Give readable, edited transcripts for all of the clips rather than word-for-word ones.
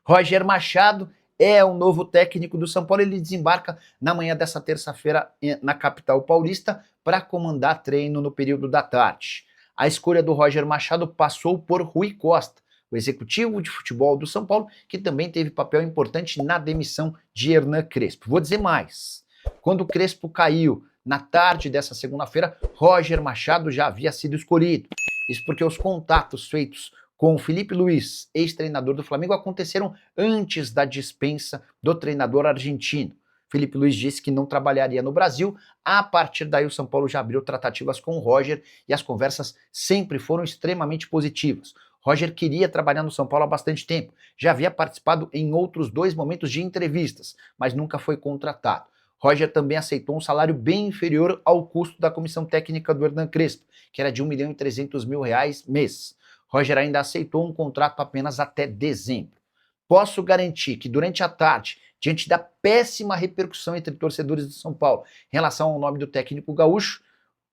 Roger Machado é o novo técnico do São Paulo. Ele desembarca na manhã dessa terça-feira na capital paulista para comandar treino no período da tarde. A escolha do Roger Machado passou por Rui Costa, o executivo de futebol do São Paulo, que também teve papel importante na demissão de Hernan Crespo. Vou dizer mais. Quando o Crespo caiu na tarde dessa segunda-feira, Roger Machado já havia sido escolhido. Isso porque os contatos feitos com o Felipe Luiz, ex-treinador do Flamengo, aconteceram antes da dispensa do treinador argentino. Felipe Luiz disse que não trabalharia no Brasil. A partir daí, o São Paulo já abriu tratativas com o Roger e as conversas sempre foram extremamente positivas. Roger queria trabalhar no São Paulo há bastante tempo. Já havia participado em outros 2 momentos de entrevistas, mas nunca foi contratado. Roger também aceitou um salário bem inferior ao custo da comissão técnica do Hernan Crespo, que era de R$1.300.000 mês. Roger ainda aceitou um contrato apenas até dezembro. Posso garantir que durante a tarde, diante da péssima repercussão entre torcedores do São Paulo em relação ao nome do técnico gaúcho,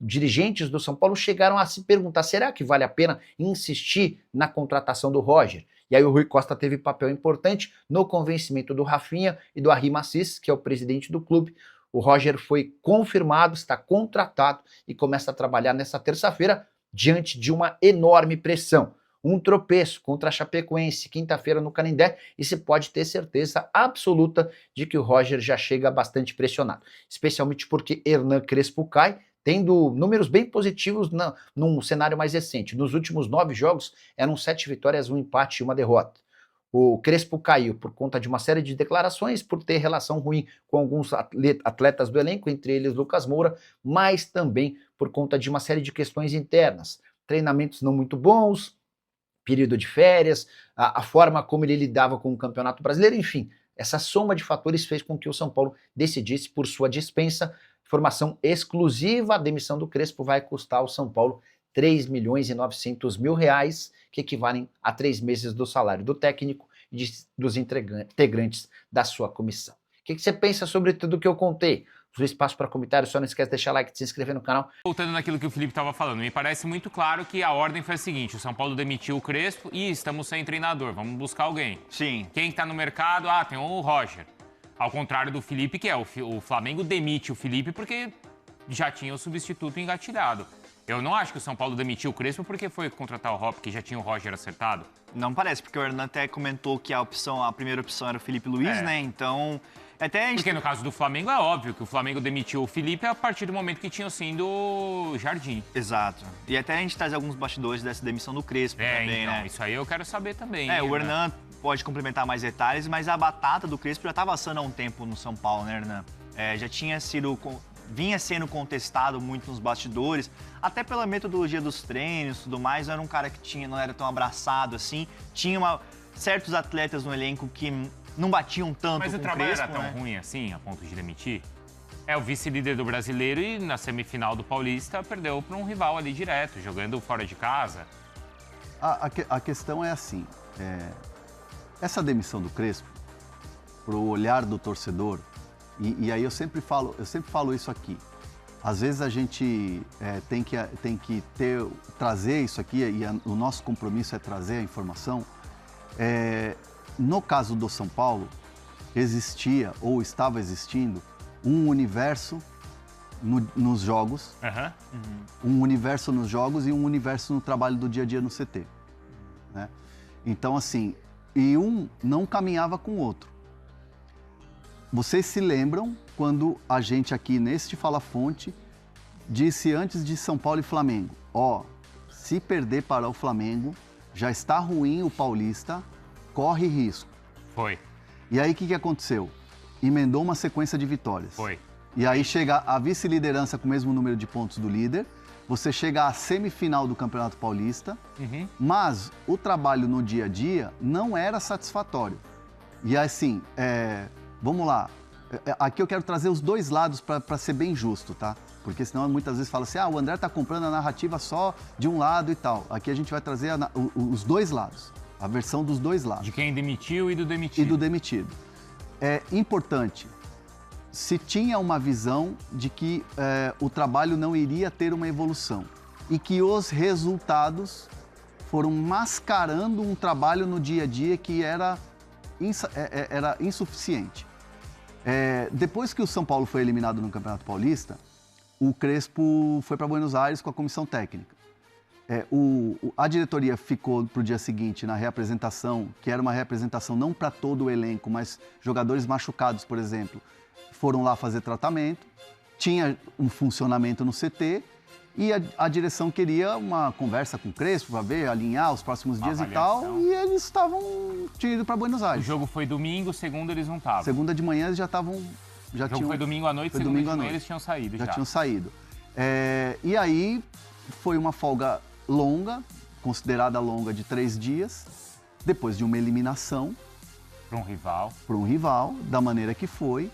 dirigentes do São Paulo chegaram a se perguntar: será que vale a pena insistir na contratação do Roger? E aí o Rui Costa teve papel importante no convencimento do Rafinha e do Arrim Assis, que é o presidente do clube. O Roger foi confirmado, está contratado e começa a trabalhar nessa terça-feira diante de uma enorme pressão. Um tropeço contra a Chapecoense, quinta-feira no Canindé, e se pode ter certeza absoluta de que o Roger já chega bastante pressionado. Especialmente porque Hernan Crespo cai, tendo números bem positivos num cenário mais recente. Nos últimos 9 jogos, eram 7 vitórias, 1 empate e 1 derrota. O Crespo caiu por conta de uma série de declarações, por ter relação ruim com alguns atletas do elenco, entre eles Lucas Moura, mas também por conta de uma série de questões internas. Treinamentos não muito bons, período de férias, a forma como ele lidava com o Campeonato Brasileiro, enfim. Essa soma de fatores fez com que o São Paulo decidisse por sua dispensa. Informação exclusiva: a demissão do Crespo vai custar ao São Paulo R$3.900.000, que equivalem a 3 meses do salário do técnico e dos integrantes da sua comissão. O que você pensa sobre tudo que eu contei? O espaço para comentários, só não esquece de deixar like e de se inscrever no canal. Voltando naquilo que o Felipe estava falando, me parece muito claro que a ordem foi a seguinte: o São Paulo demitiu o Crespo e estamos sem treinador, vamos buscar alguém. Sim. Quem está no mercado? Tem o Roger. Ao contrário do Felipe, que é o Flamengo demite o Felipe porque já tinha o substituto engatilhado. Eu não acho que o São Paulo demitiu o Crespo porque foi contratar o Rob, porque já tinha o Roger acertado. Não parece, porque o Hernan até comentou que a primeira opção era o Felipe Luiz, né? Então, Porque no caso do Flamengo é óbvio que o Flamengo demitiu o Felipe a partir do momento que tinha sido o Jardim. Exato. E até a gente traz alguns bastidores dessa demissão do Crespo também, então, né? Isso aí eu quero saber também. O Hernan pode complementar mais detalhes, mas a batata do Crespo já estava assando há um tempo no São Paulo, né, Hernan? Vinha sendo contestado muito nos bastidores, até pela metodologia dos treinos e tudo mais. Era um cara que não era tão abraçado assim. Tinha certos atletas no elenco que não batiam tanto com o Crespo. Mas o trabalho era tão ruim assim, a ponto de demitir? É o vice-líder do Brasileiro e na semifinal do Paulista perdeu para um rival ali direto, jogando fora de casa. A questão é assim, essa demissão do Crespo, pro olhar do torcedor, e aí eu sempre falo isso aqui. Às vezes a gente tem que trazer isso aqui, e o nosso compromisso é trazer a informação. No caso do São Paulo, existia ou estava existindo um universo nos jogos, um universo nos jogos e um universo no trabalho do dia a dia no CT. Né? Então, assim, e um não caminhava com o outro. Vocês se lembram quando a gente aqui neste Fala Fonte disse antes de São Paulo e Flamengo: se perder para o Flamengo, já está ruim o Paulista, corre risco. Foi. E aí o que aconteceu? Emendou uma sequência de vitórias. Foi. E aí chega a vice-liderança com o mesmo número de pontos do líder, você chega à semifinal do Campeonato Paulista, mas o trabalho no dia a dia não era satisfatório. E assim, vamos lá, aqui eu quero trazer os dois lados para ser bem justo, tá? Porque senão muitas vezes fala assim: o André tá comprando a narrativa só de um lado e tal. Aqui a gente vai trazer os dois lados, a versão dos dois lados. De quem demitiu e do demitido. E do demitido. É importante, se tinha uma visão de que o trabalho não iria ter uma evolução e que os resultados foram mascarando um trabalho no dia a dia que era era insuficiente. Depois que o São Paulo foi eliminado no Campeonato Paulista, o Crespo foi para Buenos Aires com a comissão técnica. A diretoria ficou para o dia seguinte na reapresentação, que era uma reapresentação não para todo o elenco, mas jogadores machucados, por exemplo, foram lá fazer tratamento, tinha um funcionamento no CT e a direção queria uma conversa com o Crespo para ver, alinhar os próximos dias e tal, e eles tinham ido para Buenos Aires. O jogo foi domingo, segunda eles não estavam. Segunda de manhã eles já estavam... O jogo foi domingo à noite, segunda de manhã eles tinham saído já. Já tinham saído. E aí foi uma folga longa, considerada longa, de 3 dias, depois de uma eliminação. Para um rival. Da maneira que foi.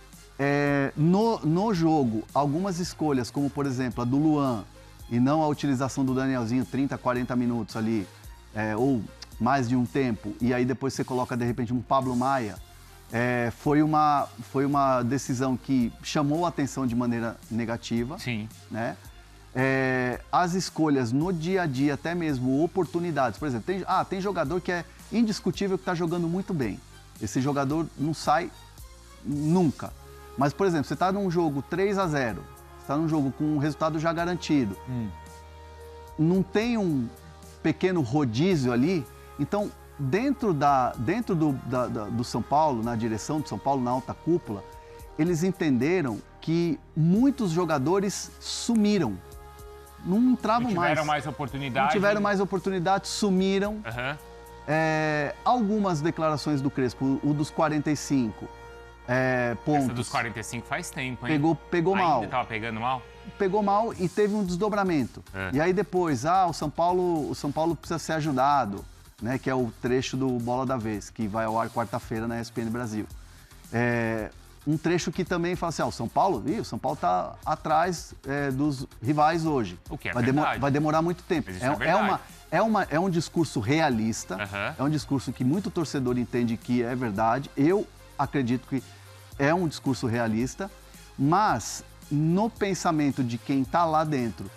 No jogo, algumas escolhas, como por exemplo a do Luan, e não a utilização do Danielzinho 30, 40 minutos ali, ou mais de um tempo, e aí depois você coloca de repente um Pablo Maia, foi uma decisão que chamou a atenção de maneira negativa. Sim. Né? As escolhas no dia a dia, até mesmo oportunidades. Por exemplo, tem jogador que é indiscutível que está jogando muito bem. Esse jogador não sai nunca. Mas, por exemplo, você está num jogo 3-0, você está num jogo com um resultado já garantido, não tem um pequeno rodízio ali, então dentro do São Paulo, na direção do São Paulo, na alta cúpula, eles entenderam que muitos jogadores sumiram. Não entravam mais. Não tiveram mais oportunidade. Não tiveram mais oportunidade, sumiram. Uhum. Algumas declarações do Crespo, o dos 45 pontos. Essa dos 45 faz tempo, hein? Pegou mal. Ainda estava pegando mal? Pegou mal e teve um desdobramento. E aí depois, o São Paulo precisa ser ajudado, né? Que é o trecho do Bola da Vez, que vai ao ar quarta-feira na ESPN Brasil. Um trecho que também fala assim, o São Paulo está atrás dos rivais hoje. O que é verdade. Vai demorar muito tempo. É um discurso realista, é um discurso que muito torcedor entende que é verdade. Eu acredito que é um discurso realista, mas no pensamento de quem está lá dentro,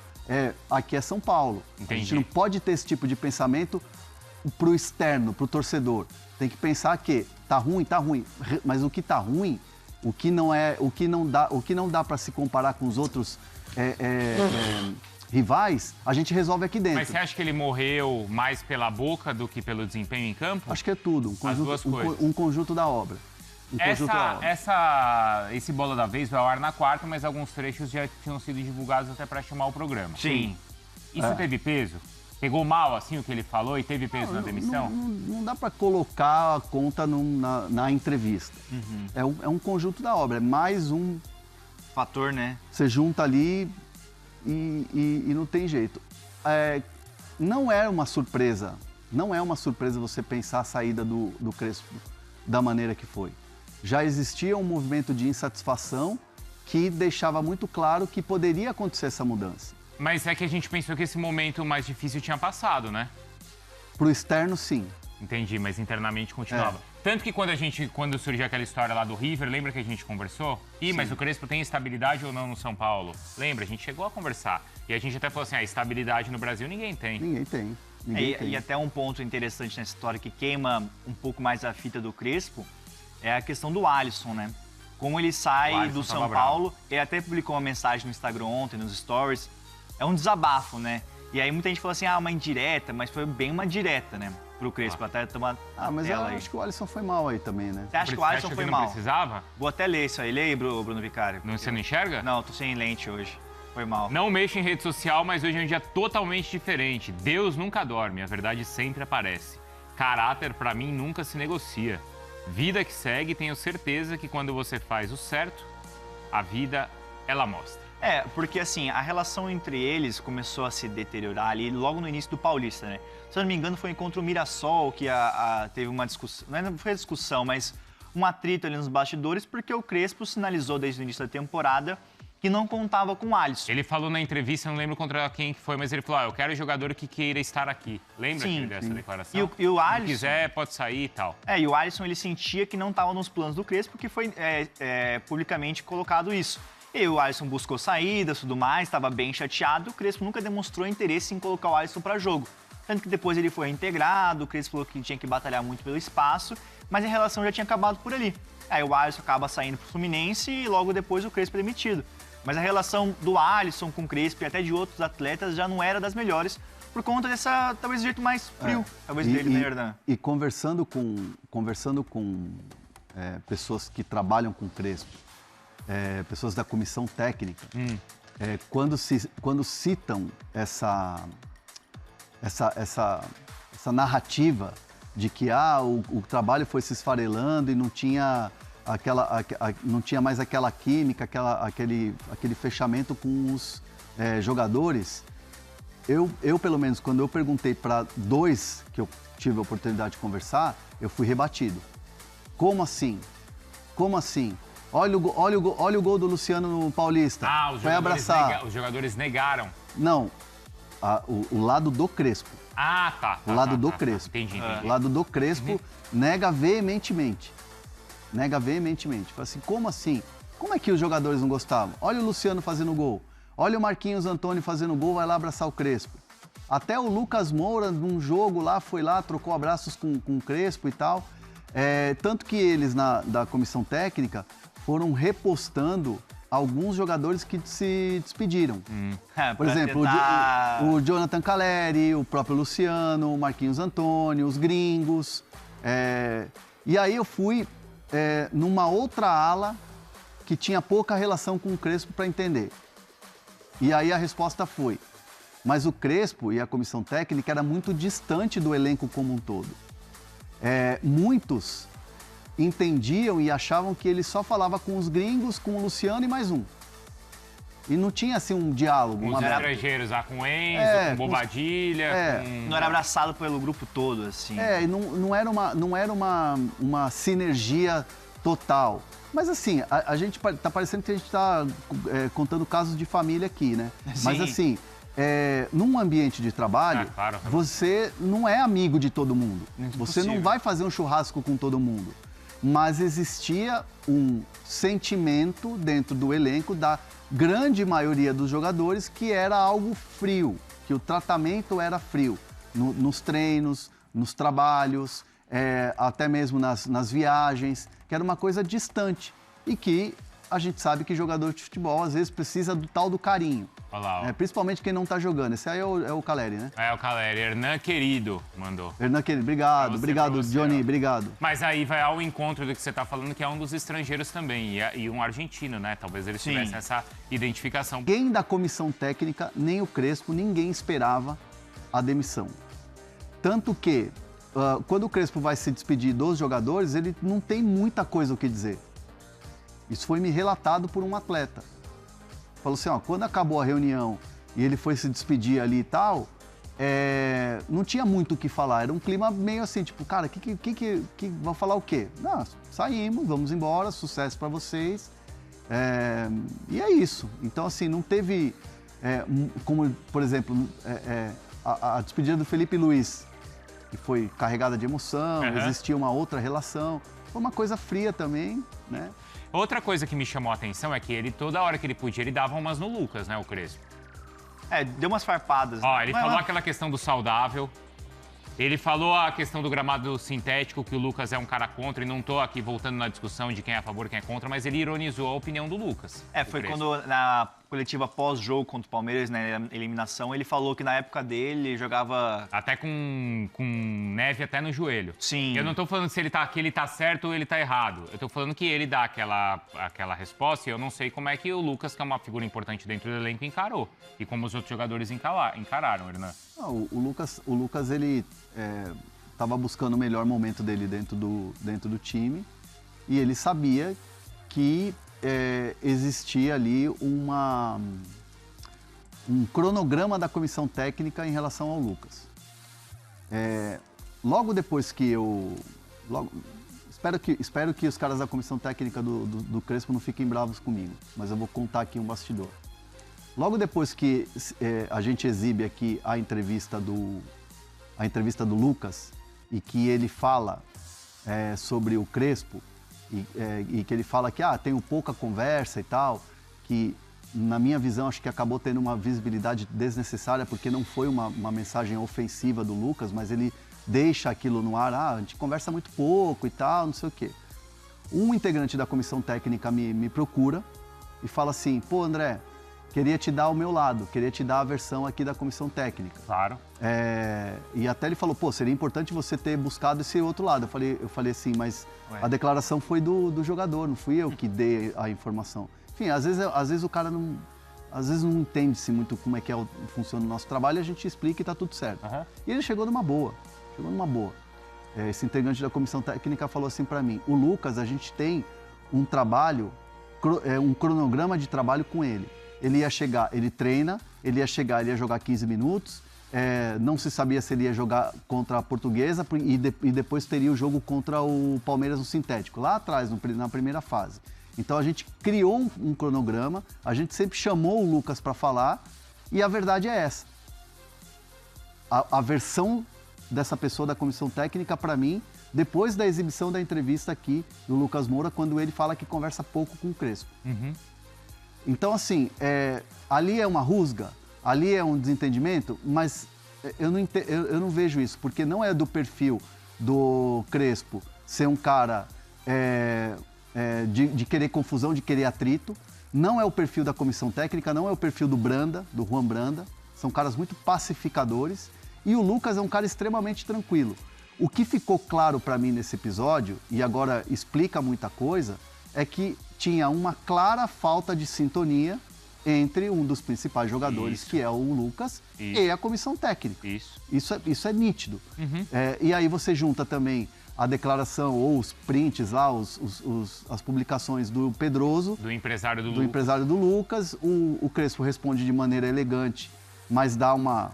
aqui é São Paulo. Entendi. A gente não pode ter esse tipo de pensamento para o externo, para o torcedor. Tem que pensar que tá ruim, mas o que tá ruim, o que não dá para se comparar com os outros rivais, a gente resolve aqui dentro. Mas você acha que ele morreu mais pela boca do que pelo desempenho em campo? Acho que é tudo, As duas coisas. Um conjunto da obra. Esse Bola da Vez vai ao ar na quarta, mas alguns trechos já tinham sido divulgados até para chamar o programa. Sim. Isso teve peso? Pegou mal, assim, o que ele falou e teve peso na demissão? Não dá para colocar a conta na entrevista. Uhum. É um conjunto da obra, é mais um... fator, né? Você junta ali e não tem jeito. Não é uma surpresa você pensar a saída do Crespo da maneira que foi. Já existia um movimento de insatisfação que deixava muito claro que poderia acontecer essa mudança. Mas é que a gente pensou que esse momento mais difícil tinha passado, né? Pro externo, sim. Entendi, mas internamente continuava. Tanto que quando surgiu aquela história lá do River, lembra que a gente conversou? Mas o Crespo tem estabilidade ou não no São Paulo? Lembra? A gente chegou a conversar. E a gente até falou assim, estabilidade no Brasil ninguém tem. Ninguém tem. E até um ponto interessante nessa história que queima um pouco mais a fita do Crespo é a questão do Alisson, né? Como ele sai do São Paulo, ele até publicou uma mensagem no Instagram ontem, nos stories, é um desabafo, né? E aí muita gente falou assim, uma indireta, mas foi bem uma direta, né? Pro Crespo, até tomar mas eu acho que o Alisson foi mal aí também, né? Você acha que o Alisson foi mal? Não precisava? Vou até ler isso aí. Lê aí, Bruno Vicário. Você não enxerga? Não, tô sem lente hoje. Foi mal. Não mexo em rede social, mas hoje é um dia totalmente diferente. Deus nunca dorme, a verdade sempre aparece. Caráter, pra mim, nunca se negocia. Vida que segue, tenho certeza que quando você faz o certo, a vida, ela mostra. Porque assim, a relação entre eles começou a se deteriorar ali logo no início do Paulista, né? Se eu não me engano, foi contra o Mirassol que teve uma discussão, não foi discussão, mas um atrito ali nos bastidores, porque o Crespo sinalizou desde o início da temporada que não contava com o Alisson. Ele falou na entrevista, não lembro contra quem foi, mas ele falou, eu quero jogador que queira estar aqui. Lembra dessa declaração? E o Alisson... Se quiser, pode sair e tal. E o Alisson, ele sentia que não estava nos planos do Crespo, porque foi publicamente colocado isso. E o Alisson buscou saídas e tudo mais, estava bem chateado. O Crespo nunca demonstrou interesse em colocar o Alisson para jogo. Tanto que depois ele foi reintegrado, o Crespo falou que tinha que batalhar muito pelo espaço. mas a relação já tinha acabado por ali. Aí o Alisson acaba saindo pro Fluminense e logo depois o Crespo é demitido. Mas a relação do Alisson com o Crespo e até de outros atletas já não era das melhores por conta dessa, talvez, jeito mais frio, talvez, dele, né, Hernan? E conversando com pessoas que trabalham com o Crespo, pessoas da comissão técnica, quando citam essa narrativa de que o trabalho foi se esfarelando e não tinha não tinha mais aquela química, aquele fechamento com os jogadores. Eu, pelo menos, quando eu perguntei para 2 que eu tive a oportunidade de conversar, eu fui rebatido. Como assim? Como assim? Olha o gol do Luciano no Paulista. Foi abraçar. Os jogadores negaram. Não, o lado do Crespo. Tá. O lado do Crespo. Entendi. O lado do Crespo nega veementemente. Nega veementemente. Fala assim, como assim? Como é que os jogadores não gostavam? Olha o Luciano fazendo gol. Olha o Marquinhos Antônio fazendo gol, vai lá abraçar o Crespo. Até o Lucas Moura, num jogo lá, foi lá, trocou abraços com o Crespo e tal. Tanto que eles, da comissão técnica, foram repostando alguns jogadores que se despediram. Por exemplo, o Jonathan Caleri, o próprio Luciano, o Marquinhos Antônio, os gringos. E aí eu fui numa outra ala que tinha pouca relação com o Crespo para entender. E aí a resposta foi, mas o Crespo e a comissão técnica era muito distante do elenco como um todo. Muitos entendiam e achavam que ele só falava com os gringos, com o Luciano e mais um. E não tinha, assim, um diálogo. Com os estrangeiros, com o Enzo, com o Bobadilha. Não era abraçado pelo grupo todo, assim. E não era uma sinergia total. Mas assim, a gente tá parecendo que a gente tá contando casos de família aqui, né? Sim. Mas assim, num ambiente de trabalho, claro. você não é amigo de todo mundo. Você não vai fazer um churrasco com todo mundo. Mas existia um sentimento dentro do elenco da grande maioria dos jogadores que era algo frio, que o tratamento era frio. Nos treinos, nos trabalhos, até mesmo nas viagens, que era uma coisa distante e que a gente sabe que jogador de futebol às vezes precisa do tal do carinho. Olha lá, principalmente quem não tá jogando. Esse aí é o Caleri, né? É o Caleri. Hernan Querido mandou. Hernan Querido, obrigado, Johnny, obrigado. Mas aí vai ao encontro do que você tá falando, que é um dos estrangeiros também, e um argentino, né? Talvez eles tivessem essa identificação. Ninguém da comissão técnica, nem o Crespo, ninguém esperava a demissão. Tanto que, quando o Crespo vai se despedir dos jogadores, ele não tem muita coisa o que dizer. Isso foi me relatado por um atleta. Falou assim, quando acabou a reunião e ele foi se despedir ali e tal, não tinha muito o que falar. Era um clima meio assim, tipo, cara, vão falar o quê? Não, saímos, vamos embora, sucesso para vocês. E é isso. Então, assim, não teve, como, por exemplo, a despedida do Felipe Luiz, que foi carregada de emoção, existia uma outra relação. Foi uma coisa fria também, né? Outra coisa que me chamou a atenção é que ele, toda hora que ele podia, ele dava umas no Lucas, né, o Crespo? Deu umas farpadas. Ele falou aquela questão do saudável. Ele falou a questão do gramado sintético, que o Lucas é um cara contra, e não tô aqui voltando na discussão de quem é a favor e quem é contra, mas ele ironizou a opinião do Lucas. Foi quando na coletiva pós-jogo contra o Palmeiras, na eliminação, ele falou que na época dele jogava... Até com neve até no joelho. Sim. Eu não tô falando se ele tá certo ou ele tá errado. Eu tô falando que ele dá aquela resposta e eu não sei como é que o Lucas, que é uma figura importante dentro do elenco, encarou. E como os outros jogadores encararam, Hernan. O Lucas, ele estava buscando o melhor momento dele dentro do time e ele sabia que existia ali um cronograma da comissão técnica em relação ao Lucas. Logo depois que espero que os caras da comissão técnica do Crespo não fiquem bravos comigo, mas eu vou contar aqui um bastidor. Logo depois que a gente exibe aqui a entrevista do Lucas e que ele fala sobre o Crespo e que ele fala que tenho pouca conversa e tal, que na minha visão acho que acabou tendo uma visibilidade desnecessária porque não foi uma mensagem ofensiva do Lucas, mas ele deixa aquilo no ar, a gente conversa muito pouco e tal, não sei o quê. Um integrante da comissão técnica me procura e fala assim, pô, André, queria te dar o meu lado, queria te dar a versão aqui da comissão técnica. Claro. E até ele falou, pô, seria importante você ter buscado esse outro lado. Eu falei assim, mas a declaração foi do jogador, não fui eu que dei a informação. Enfim, às vezes o cara não... Às vezes não entende-se muito como é que funciona o nosso trabalho e a gente explica e tá tudo certo. Uhum. E ele chegou numa boa. Esse integrante da comissão técnica falou assim para mim, o Lucas, a gente tem um trabalho, um cronograma de trabalho com ele. Ele ia chegar, ele treina, ele ia jogar 15 minutos, não se sabia se ele ia jogar contra a Portuguesa e depois teria o jogo contra o Palmeiras no sintético, lá atrás, na primeira fase. Então a gente criou um cronograma, a gente sempre chamou o Lucas para falar e a verdade é essa. A versão dessa pessoa da comissão técnica, para mim, depois da exibição da entrevista aqui do Lucas Moura, quando ele fala que conversa pouco com o Crespo. Uhum. Então, assim, ali é uma rusga, ali é um desentendimento, mas eu não vejo isso, porque não é do perfil do Crespo ser um cara de querer confusão, de querer atrito, não é o perfil da comissão técnica, não é o perfil do Juan Branda, são caras muito pacificadores, e o Lucas é um cara extremamente tranquilo. O que ficou claro para mim nesse episódio, e agora explica muita coisa, é que tinha uma clara falta de sintonia entre um dos principais jogadores, que é o Lucas, e a comissão técnica. Isso é nítido. Uhum. E aí você junta também a declaração ou os prints lá, as publicações do Pedroso, do empresário do Lucas. O Crespo responde de maneira elegante, mas dá uma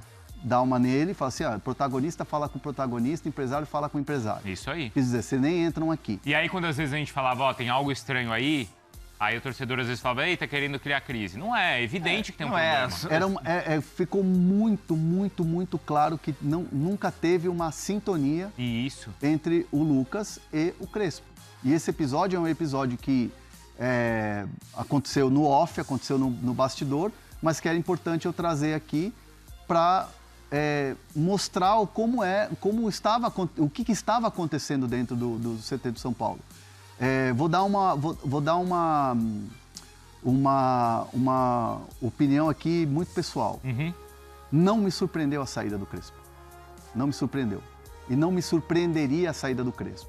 nele, fala assim, protagonista fala com o protagonista, empresário fala com o empresário. Isso aí. Quer dizer, vocês nem entram aqui. E aí, quando às vezes a gente falava, tem algo estranho aí o torcedor às vezes falava, tá querendo criar crise. Não é evidente que tem um problema. Ficou muito, muito, muito claro que nunca teve uma sintonia entre o Lucas e o Crespo. E esse episódio é um episódio que aconteceu no off, aconteceu no bastidor, mas que era importante eu trazer aqui para mostrar o que estava acontecendo dentro do CT do São Paulo. Vou dar uma opinião aqui muito pessoal. Uhum. Não me surpreendeu a saída do Crespo. Não me surpreendeu. E não me surpreenderia a saída do Crespo.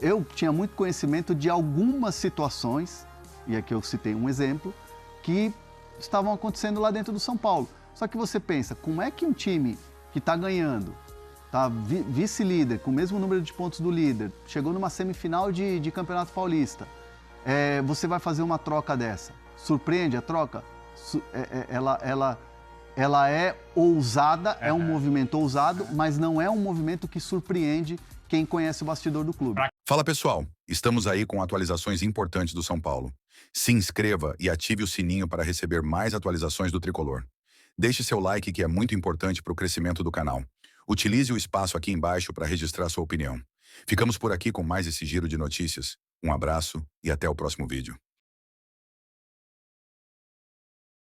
Eu tinha muito conhecimento de algumas situações, e aqui eu citei um exemplo, que estavam acontecendo lá dentro do São Paulo. Só que você pensa, como é que um time que está ganhando, tá vice-líder, com o mesmo número de pontos do líder, chegou numa semifinal de Campeonato Paulista, você vai fazer uma troca dessa? Surpreende a troca? Ela é ousada, é um movimento ousado, mas não é um movimento que surpreende quem conhece o bastidor do clube. Fala pessoal, estamos aí com atualizações importantes do São Paulo. Se inscreva e ative o sininho para receber mais atualizações do Tricolor. Deixe seu like, que é muito importante para o crescimento do canal. Utilize o espaço aqui embaixo para registrar sua opinião. Ficamos por aqui com mais esse giro de notícias. Um abraço e até o próximo vídeo.